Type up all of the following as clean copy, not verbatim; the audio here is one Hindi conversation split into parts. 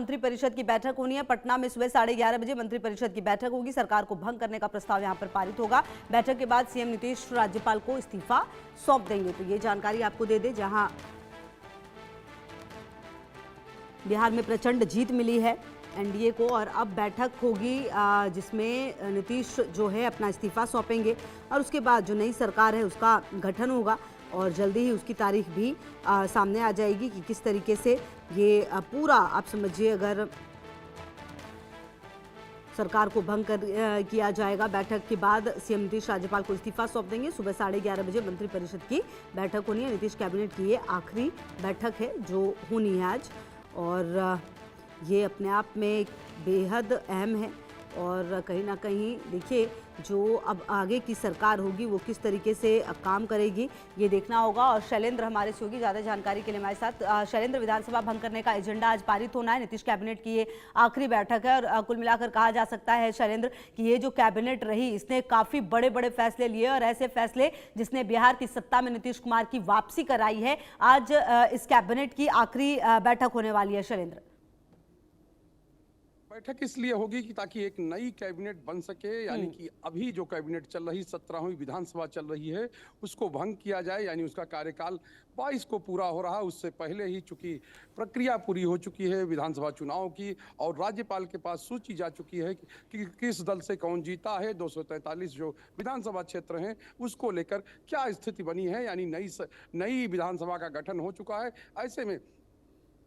मंत्रिपरिषद की बैठक होनी है। पटना में सुबह 11:30 बजे मंत्रिपरिषद की बैठक होगी। सरकार को भंग करने का प्रस्ताव यहां पर पारित होगा। बैठक के बाद सीएम नीतीश राज्यपाल को इस्तीफा सौंप देंगे। तो ये जानकारी आपको दे दें, जहां बिहार में प्रचंड जीत मिली है एनडीए को, और अब बैठक होगी जिसमें नीतीश जो है अपना इस्तीफा सौंपेंगे और उसके बाद जो नई सरकार है उसका गठन होगा और जल्दी ही उसकी तारीख भी सामने आ जाएगी कि किस तरीके से ये पूरा आप समझिए अगर सरकार को भंग किया जाएगा। बैठक के बाद सीएम नीतीश राज्यपाल को इस्तीफा सौंप देंगे। सुबह 11:30 बजे मंत्रिपरिषद की बैठक होनी है। नीतीश कैबिनेट की ये आखिरी बैठक है जो होनी है आज, और ये अपने आप में बेहद अहम है। और कहीं ना कहीं देखिए जो अब आगे की सरकार होगी वो किस तरीके से काम करेगी ये देखना होगा। और शैलेंद्र हमारे से होगी ज़्यादा जानकारी के लिए हमारे साथ। शैलेंद्र, विधानसभा भंग करने का एजेंडा आज पारित होना है। नीतीश कैबिनेट की ये आखिरी बैठक है और कुल मिलाकर कहा जा सकता है शैलेंद्र कि ये जो कैबिनेट रही इसने काफ़ी बड़े बड़े फैसले लिए और ऐसे फैसले जिसने बिहार की सत्ता में नीतीश कुमार की वापसी कराई है। आज इस कैबिनेट की आखिरी बैठक होने वाली है शैलेंद्र। बैठक इसलिए होगी कि ताकि एक नई कैबिनेट बन सके, यानी कि अभी जो कैबिनेट चल रही 17वीं विधानसभा चल रही है उसको भंग किया जाए, यानी उसका कार्यकाल 22 को पूरा हो रहा है। उससे पहले ही चूंकि प्रक्रिया पूरी हो चुकी है विधानसभा चुनाव की और राज्यपाल के पास सूची जा चुकी है कि किस दल से कौन जीता है। 243 जो विधानसभा क्षेत्र हैं उसको लेकर क्या स्थिति बनी है, यानी नई विधानसभा का गठन हो चुका है। ऐसे में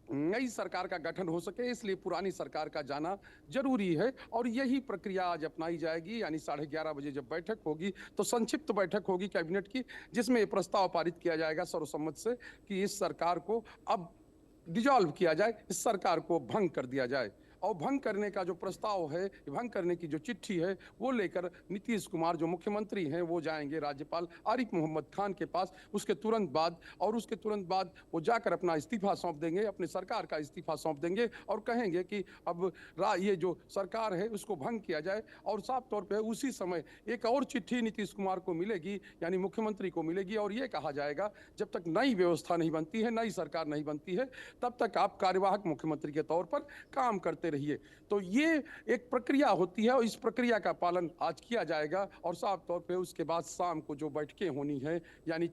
नई सरकार का गठन हो सके इसलिए पुरानी सरकार का जाना जरूरी है और यही प्रक्रिया आज अपनाई जाएगी। यानी 11:30 बजे जब बैठक होगी तो संक्षिप्त बैठक होगी कैबिनेट की, जिसमें ये प्रस्ताव पारित किया जाएगा सर्वसम्मत से कि इस सरकार को अब डिसॉल्व किया जाए, इस सरकार को भंग कर दिया जाए। और भंग करने का जो प्रस्ताव है, भंग करने की जो चिट्ठी है वो लेकर नीतीश कुमार जो मुख्यमंत्री हैं वो जाएंगे राज्यपाल आरिफ मोहम्मद खान के पास। उसके तुरंत बाद वो जाकर अपना इस्तीफा सौंप देंगे, अपनी सरकार का इस्तीफा सौंप देंगे और कहेंगे कि अब ये जो सरकार है उसको भंग किया जाए। और साफ तौर पर उसी समय एक और चिट्ठी नीतीश कुमार को मिलेगी, यानी मुख्यमंत्री को मिलेगी, और ये कहा जाएगा जब तक नई व्यवस्था नहीं बनती है, नई सरकार नहीं बनती है, तब तक आप कार्यवाहक मुख्यमंत्री के तौर पर काम करते रहिए। तो ये एक प्रक्रिया होती है और इस प्रक्रिया का पालन आज किया जाएगा। और साफ तौर पे उसके बाद शाम को जो बैठकें होनी है, यानी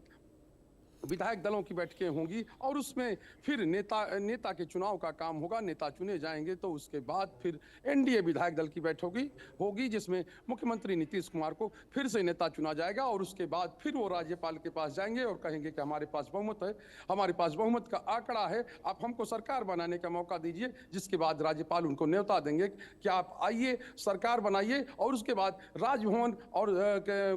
विधायक दलों की बैठकें होंगी और उसमें फिर नेता के चुनाव का काम होगा, नेता चुने जाएंगे। तो उसके बाद फिर एनडीए विधायक दल की बैठक होगी जिसमें मुख्यमंत्री नीतीश कुमार को फिर से नेता चुना जाएगा और उसके बाद फिर वो राज्यपाल के पास जाएंगे और कहेंगे कि हमारे पास बहुमत है, हमारे पास बहुमत का आंकड़ा है, आप हमको सरकार बनाने का मौका दीजिए। जिसके बाद राज्यपाल उनको न्योता देंगे कि आप आइए सरकार बनाइए, और उसके बाद राजभवन और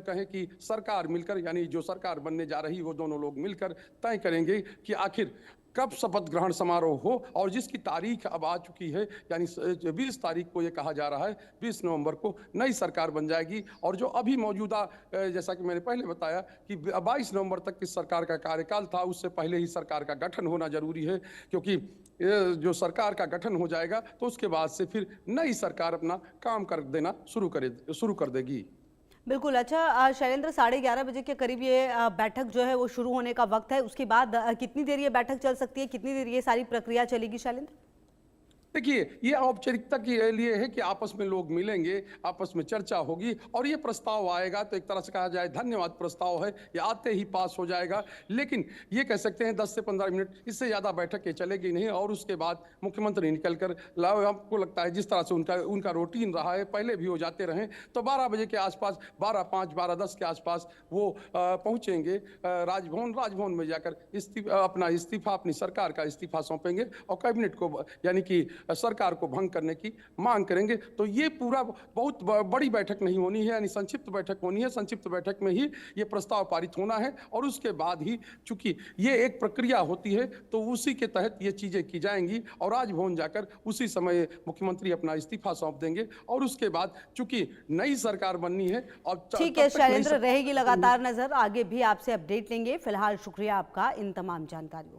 कहें कि सरकार मिलकर, यानी जो सरकार बनने जा रही वो दोनों लोग कर तय करेंगे कि आखिर कब शपथ ग्रहण समारोह हो। और जिसकी तारीख अब आ चुकी है, यानी 20 तारीख को ये कहा जा रहा है 20 नवंबर को नई सरकार बन जाएगी। और जो अभी मौजूदा, जैसा कि मैंने पहले बताया कि 22 नवंबर तक की सरकार का कार्यकाल था, उससे पहले ही सरकार का गठन होना जरूरी है, क्योंकि जो सरकार का गठन हो जाएगा तो उसके बाद से फिर नई सरकार अपना काम कर देना शुरू कर देगी। बिल्कुल। अच्छा शैलेंद्र, 11:30 बजे के करीब ये बैठक जो है वो शुरू होने का वक्त है। उसके बाद कितनी देर ये बैठक चल सकती है, कितनी देर ये सारी प्रक्रिया चलेगी शैलेंद्र? देखिए, ये औपचारिकता के लिए है कि आपस में लोग मिलेंगे, आपस में चर्चा होगी और ये प्रस्ताव आएगा तो एक तरह से कहा जाए धन्यवाद प्रस्ताव है, ये आते ही पास हो जाएगा। लेकिन ये कह सकते हैं 10 से 15 मिनट, इससे ज़्यादा बैठक ये चलेगी नहीं। और उसके बाद मुख्यमंत्री निकल कर आपको लगता है जिस तरह से उनका रूटीन रहा है, पहले भी हो जाते रहें, तो 12 बजे के आसपास, 12:05, 12:10 के आसपास वो पहुँचेंगे राजभवन में जाकर अपना इस्तीफा, अपनी सरकार का इस्तीफा सौंपेंगे और कैबिनेट को, यानी कि सरकार को भंग करने की मांग करेंगे। तो ये पूरा बहुत बड़ी बैठक नहीं होनी है, यानी संक्षिप्त बैठक होनी है। संक्षिप्त बैठक में ही ये प्रस्ताव पारित होना है और उसके बाद ही, चूंकि ये एक प्रक्रिया होती है तो उसी के तहत ये चीजें की जाएंगी और राजभवन जाकर उसी समय मुख्यमंत्री अपना इस्तीफा सौंप देंगे। और उसके बाद चूंकि नई सरकार बननी है और ठीक है शैलेंद्र, रहेगी लगातार नजर, आगे भी आपसे अपडेट लेंगे। फिलहाल शुक्रिया आपका इन तमाम जानकारियों।